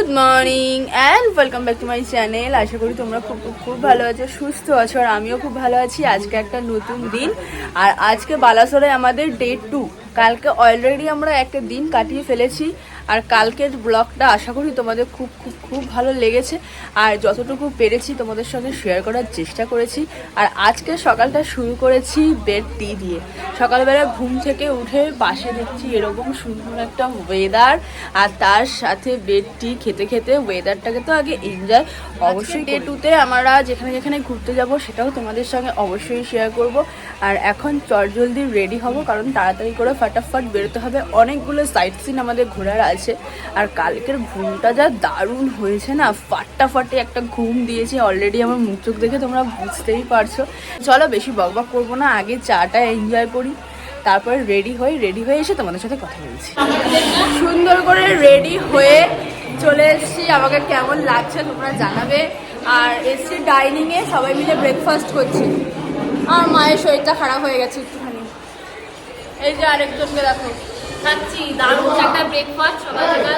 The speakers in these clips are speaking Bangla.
Good morning and welcome back to my channel. আশা করি তোমরা খুব ভালো আছো, সুস্থ আছো, আর আমিও খুব ভালো আছি। আজকে একটা নতুন দিন, আর আজকে বালাসোরে আমাদের ডে 2। কালকে অলরেডি আমরা একটা দিন কাটিয়ে ফেলেছি, আর কালকের ব্লগটা আশা করি তোমাদের খুব ভালো লেগেছে, আর যতটুকু পেরেছি তোমাদের সঙ্গে শেয়ার করার চেষ্টা করেছি। আর আজকে সকালটা শুরু করেছি বেড টি দিয়ে। সকালবেলা ঘুম থেকে উঠে পাশে দেখছি এরকম সুন্দর একটা ওয়েদার, আর তার সাথে বেড টি খেতে খেতে ওয়েদারটাকে তো আগে এনজয় অবশ্যই। ডে 2তে আমরা যেখানে ঘুরতে যাব সেটাও তোমাদের সঙ্গে অবশ্যই শেয়ার করব। আর এখন চটজলদি রেডি হব, কারণ তাড়াতাড়ি করে ফাটাফাট বেরোতে হবে। অনেকগুলো সাইট সিন আমাদের ঘোরার আছে, আর কালকের ঘুমটা যা দারুণ হয়েছে না, ফাটাফাটি একটা ঘুম দিয়েছি অলরেডি। আমার মুখ চোখ দেখে তোমরা বুঝতেই পারছো। চলো বেশি বকবক করবো না, আগে চাটা এনজয় করি, তারপরে রেডি হয়ে এসে তোমাদের সাথে কথা বলছি। সুন্দর করে রেডি হয়ে চলে এসেছি, আমাকে কেমন লাগছে তোমরা জানাবে। আর এসছি ডাইনিংয়ে, সবাই মিলে ব্রেকফাস্ট করছি। আর মায়ের শরীরটা খারাপ হয়ে গেছে একটুখানি। এই যে আরেকজনকে দেখো খাচ্ছি দারুণ একটা ব্রেকফাস্ট সকালবেলা।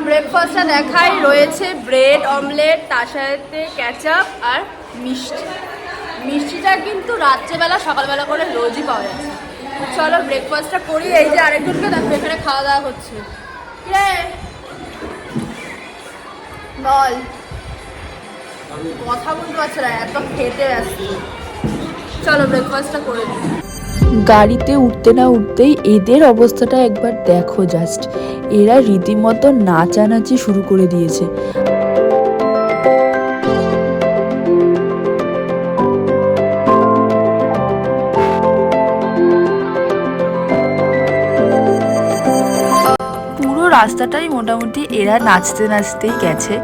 ব্রেকফাস্টটা দেখাই, রয়েছে ব্রেড অমলেট, তার সাথে ক্যাচআপ আর মিষ্টিটা কিন্তু রাত্রেবেলা সকালবেলা করে রোজই পাওয়া যাচ্ছে। চলো ব্রেকফাস্টটা করি। এই যে আরেকজনকে দেখো এখানে খাওয়া দাওয়া হচ্ছে। বল, কথা বলতে পারছে না, এত খেতে ব্যস্ত। চলো ব্রেকফাস্টটা করে দিই। গাড়িতে উঠতে না উঠতেই এদের অবস্থাটা একবার দেখো জাস্ট। এরা রীতিমতো নাচানাচি শুরু করে দিয়েছে। রাস্তাটাই মোটামুটি এরা নাচতে নাচতেই গেছে,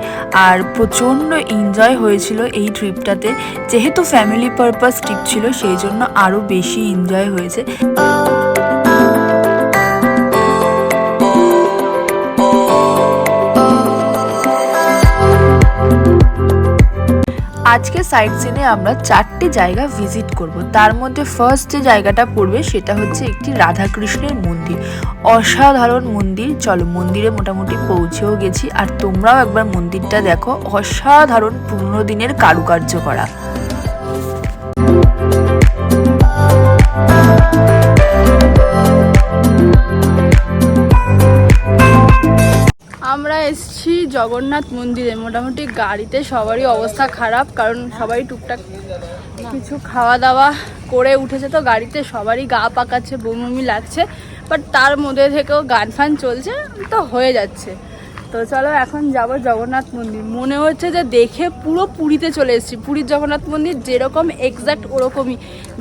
আর প্রচণ্ড এনজয় হয়েছিল এই ট্রিপটাতে। যেহেতু ফ্যামিলি পারপাস ট্রিপ ছিল, সেই জন্য আরও বেশি এনজয় হয়েছে। আজকে সাইট সিনে আমরা 4টে জায়গা ভিজিট করব। তার মধ্যে ফার্স্ট যে জায়গাটা পড়বে সেটা হচ্ছে একটি রাধাকৃষ্ণের মন্দির। অসাধারণ মন্দির। চলো মন্দিরে মোটামুটি পৌঁছেও গেছি, আর তোমরাও একবার মন্দিরটা দেখো। অসাধারণ পুরনো দিনের কারুকার্য করা। আমরা এসেছি জগন্নাথ মন্দিরে। মোটামুটি গাড়িতে সবারই অবস্থা খারাপ, কারণ সবাই টুকটাক কিছু খাওয়া দাওয়া করে উঠেছে, তো গাড়িতে সবারই গা পাকাচ্ছে, বমি লাগছে, বাট তার মধ্যে থেকেও গান ফান চলছে, তো হয়ে যাচ্ছে। তো চলো এখন যাব জগন্নাথ মন্দির। মনে হচ্ছে যে দেখে পুরো পুরীতে চলে এসেছি। পুরীর জগন্নাথ মন্দির যেরকম এক্স্যাক্ট ওরকমই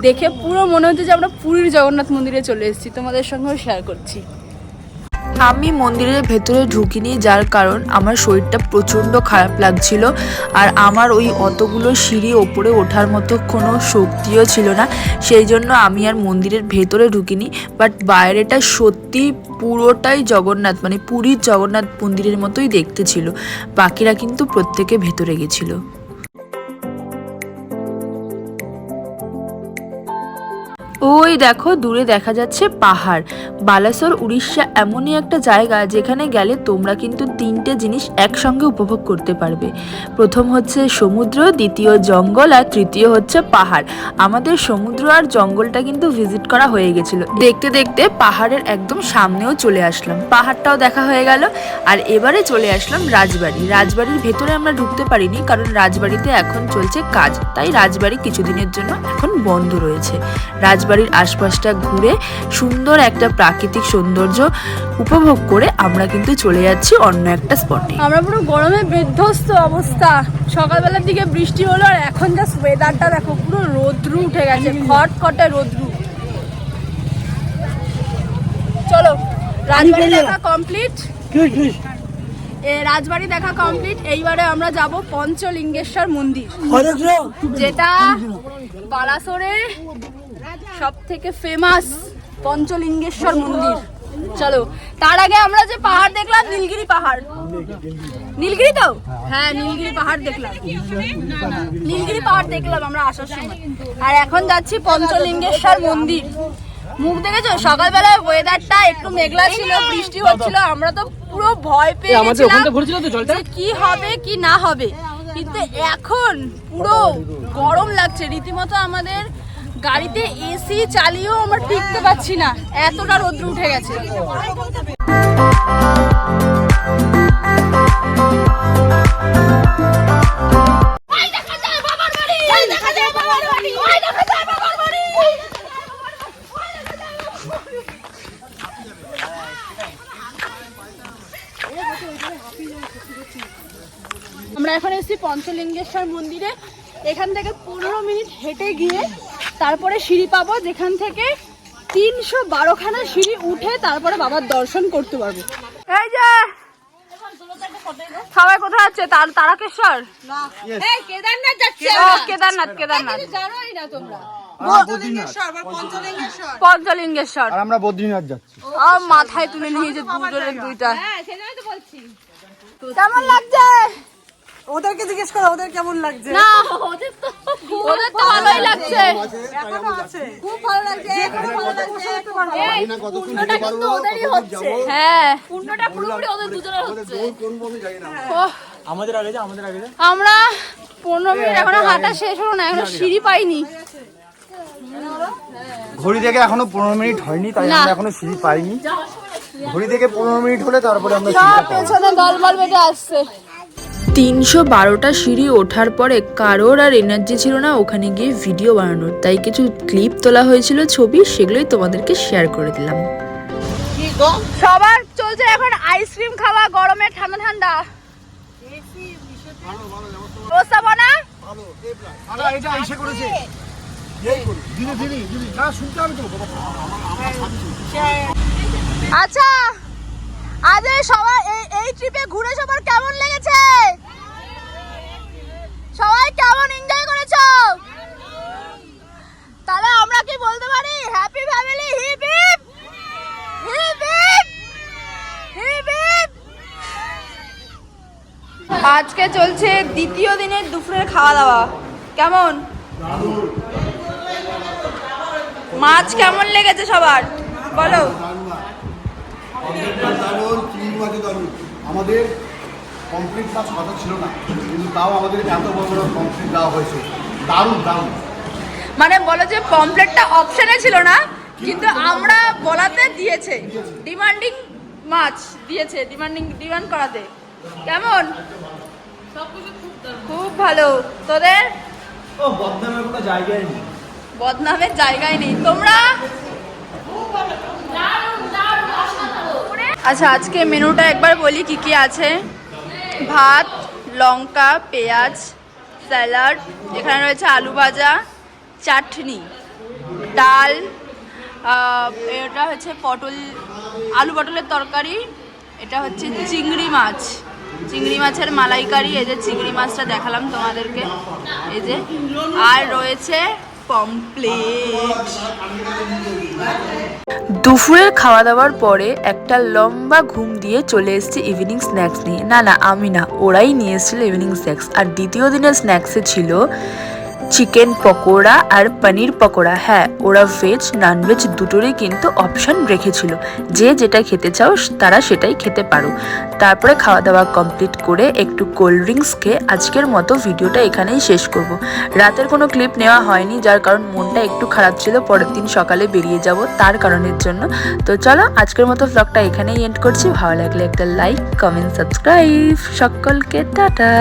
দেখে পুরো মনে হচ্ছে যে আমরা পুরীর জগন্নাথ মন্দিরে চলে এসেছি। তোমাদের সঙ্গেও শেয়ার করছি। আমি মন্দিরের ভেতরে ঢুকিনি, যার কারণ আমার শরীরটা প্রচণ্ড খারাপ লাগছিল, আর আমার ওই অতগুলো সিঁড়ি ওপরে ওঠার মতো কোনো শক্তিও ছিল না। সেই জন্য আমি আর মন্দিরের ভেতরে ঢুকিনি। বাট বাইরেটা সত্যি পুরোটাই জগন্নাথ, মানে পুরীর জগন্নাথ মন্দিরের মতোই দেখতে ছিল। বাকিরা কিন্তু প্রত্যেকে ভেতরে গেছিল। ওই দেখো দূরে দেখা যাচ্ছে পাহাড়। বালাসোর উড়িষ্যা এমনই একটা জায়গা যেখানে গেলে তোমরা কিন্তু 3টে জিনিস একসঙ্গে উপভোগ করতে পারবে। প্রথম হচ্ছে সমুদ্র, দ্বিতীয় জঙ্গল, আর তৃতীয় হচ্ছে পাহাড়। আমাদের সমুদ্র আর জঙ্গলটা কিন্তু ভিজিট করা হয়ে গেছিল। দেখতে দেখতে পাহাড়ের একদম সামনেও চলে আসলাম, পাহাড়টাও দেখা হয়ে গেল। আর এবারে চলে আসলাম রাজবাড়ি। রাজবাড়ির ভেতরে আমরা ঢুকতে পারিনি, কারণ রাজবাড়িতে এখন চলছে কাজ, তাই রাজবাড়ি কিছুদিনের জন্য এখন বন্ধ রয়েছে। রাজবাড়ির আশপাশটা ঘুরে সুন্দর একটা প্রাকৃতিক সৌন্দর্য উপভোগ করে আমরা কিন্তু চলে যাচ্ছি অন্য একটা স্পটে। আমরা পুরো গরমে বিধ্বস্ত অবস্থা। সকালবেলার দিকে বৃষ্টি হলো, আর এখন জাস্ট ওয়েদারটা দেখো, পুরো রোদ্রু উঠে গেছে, খটখটে রোদ্রু। চলো রাজবাড়ি দেখা কমপ্লিট। রাজবাড়ি দেখা কমপ্লিট। এইবারে আমরা যাব পঞ্চলিঙ্গেশ্বর মন্দির, যেটা বালাসোরে সব থেকে ফেমাস পঞ্চলিঙ্গেশ্বর মন্দির। চলো তার আগে আমরা যে পাহাড় দেখলাম, নীলগিরি পাহাড়, নীলগিরি তো, হ্যাঁ নীলগিরি পাহাড় দেখলাম, নীলগিরি পাহাড় দেখলাম আমরা আসার সময়। আর এখন যাচ্ছি পঞ্চলিঙ্গেশ্বর মন্দির। মুখ দেখেছো? সকালবেলা ওয়েদারটা একটু মেঘলা ছিল, বৃষ্টি হচ্ছিল, আমরা তো পুরো ভয় পেয়ে গেছিলাম যে কি হবে কি না হবে। কিন্তু এখন পুরো গরম লাগছে রীতিমতো। আমাদের গাড়িতে এসি চালিয়েও আমরা টিকতে পারছি না, এতটা রোদ্র উঠে গেছে। আমরা এখন এসেছি পঞ্চলিঙ্গেশ্বর মন্দিরে। এখান থেকে 15 মিনিট হেঁটে গিয়ে তারপরে সিঁড়ি পাবো, যেখান থেকে 312খানা সিঁড়ি উঠে তারপরে বাবার দর্শন করতে পারবো। এই যে সবাই কোথায় আছে? তারকেশ্বর, কেদারনাথ যাচ্ছে। কেদারনাথ জানোই না তোমরা? পঞ্চলিঙ্গেশ্বর আর আমরা বদ্রীনাথ যাচ্ছি। মাথায় তুলে নিয়েছে দুজনের দুইটা। কেমন লাগছে? ওদেরকে জিজ্ঞেস করো ওদের কেমন লাগছে। না ওদের তো ভালোই লাগছে, খুব ভালো লাগছে। পূর্ণটা কিন্তু ওদেরই হচ্ছে। হ্যাঁ পূর্ণটা পুরোপুরি ওদের দুজনের হচ্ছে। আমাদের আগে যা, আমাদের আগে যা। আমরা 15 মিনিট এখনো হাঁটা শেষ হলো না, এখনো সিঁড়ি পাইনি। ঘড়ি দেখে এখনো 15 মিনিট হয়নি, তাই না। আমরা এখনো সিঁড়ি পাইনি। ঘড়ি দেখে 15 মিনিট হলে তারপরে আমরা সব সিঁড়িটা পাবো। পেছনে দলবল বেঁধে আসছে। 312টা সিঁড়ি ওঠার পরে কারোর আর এনার্জি ছিল না ওখানে গিয়ে ভিডিও বানানোর, তাই কিছু ক্লিপ তোলা হয়েছিল ছবি, সেগুলোই তোমাদেরকে শেয়ার করে দিলাম। সবার চলছে এখন আইসক্রিম খাওয়া, গরমে ঠান্ডা ঠান্ডা ব্যবস্থাপনা। এটা এসে করেছে। আচ্ছা আজ সবাই এই ট্রিপে ঘুরে সবার কেমন লেগেছে? সবাই কেমন এনজয় করেছো? তাহলে আমরা কি বলতে পারি? Happy family, hip hip hip hip hip hip. আজকে চলছে দ্বিতীয় দিনের দুপুরের খাওয়া দাওয়া। কেমন মাছ কেমন লেগেছে সবার বলো? আমাদের কমপ্লিট মাছ কথা ছিল না, কিন্তু তাও আমাদের এত বড় কমপ্লিট দেওয়া হয়েছে। দারুণ দারুণ। মানে বলো যে পমফ্লেটটা অপশনে ছিল না, কিন্তু আমরা বলাতে দিয়েছে, ডিমান্ডিং মাছ দিয়েছে, ডিমান্ড করাতে। কেমন? খুব ভালো। তোদের বদনামের কোনো জায়গায় নেই। বদনামের জায়গায় নেই। তোমরা? আচ্ছা আজকে মেনুটা একবার বলি কি কি আছে। ভাত, লঙ্কা, পেঁয়াজ, স্যালাড, এখানে রয়েছে আলু ভাজা, চাটনি, ডাল, এটা হচ্ছে আলু পটলের তরকারি, এটা হচ্ছে চিংড়ি মাছ, চিংড়ি মাছের মালাইকারি। এই যে চিংড়ি মাছটা দেখালাম তোমাদেরকে, এই যে, আর রয়েছে পমফ্লেট। দুপুরের খাওয়া দাওয়ার পরে একটা লম্বা ঘুম দিয়ে চলে এসেছি ইভিনিং স্ন্যাক্স নিয়ে। না আমি না, ওরাই নিয়ে এসেছিলো ইভিনিং স্ন্যাক্স। আর দ্বিতীয় দিনের স্ন্যাক্সে ছিল চিকেন পকোড়া আর পনির পকোড়া। হ্যাঁ, ওরা ভেজ ননভেজ দুটোরই কিন্তু অপশান রেখেছিল, যে যেটা খেতে চাও তারা সেটাই খেতে পারো। তারপরে খাওয়া দাওয়া কমপ্লিট করে একটু কোল্ড ড্রিঙ্কস খেয়ে আজকের মতো ভিডিওটা এখানেই শেষ করব। রাতের কোনো ক্লিপ নেওয়া হয়নি, যার কারণ মনটা একটু খারাপ ছিল, পরের দিন সকালে বেরিয়ে যাব তার কারণের জন্য। তো চলো আজকের মতো ব্লগটা এখানেই এন্ড করছি। ভালো লাগলে একটা লাইক, কমেন্ট, সাবস্ক্রাইব। সকলকে টাটা।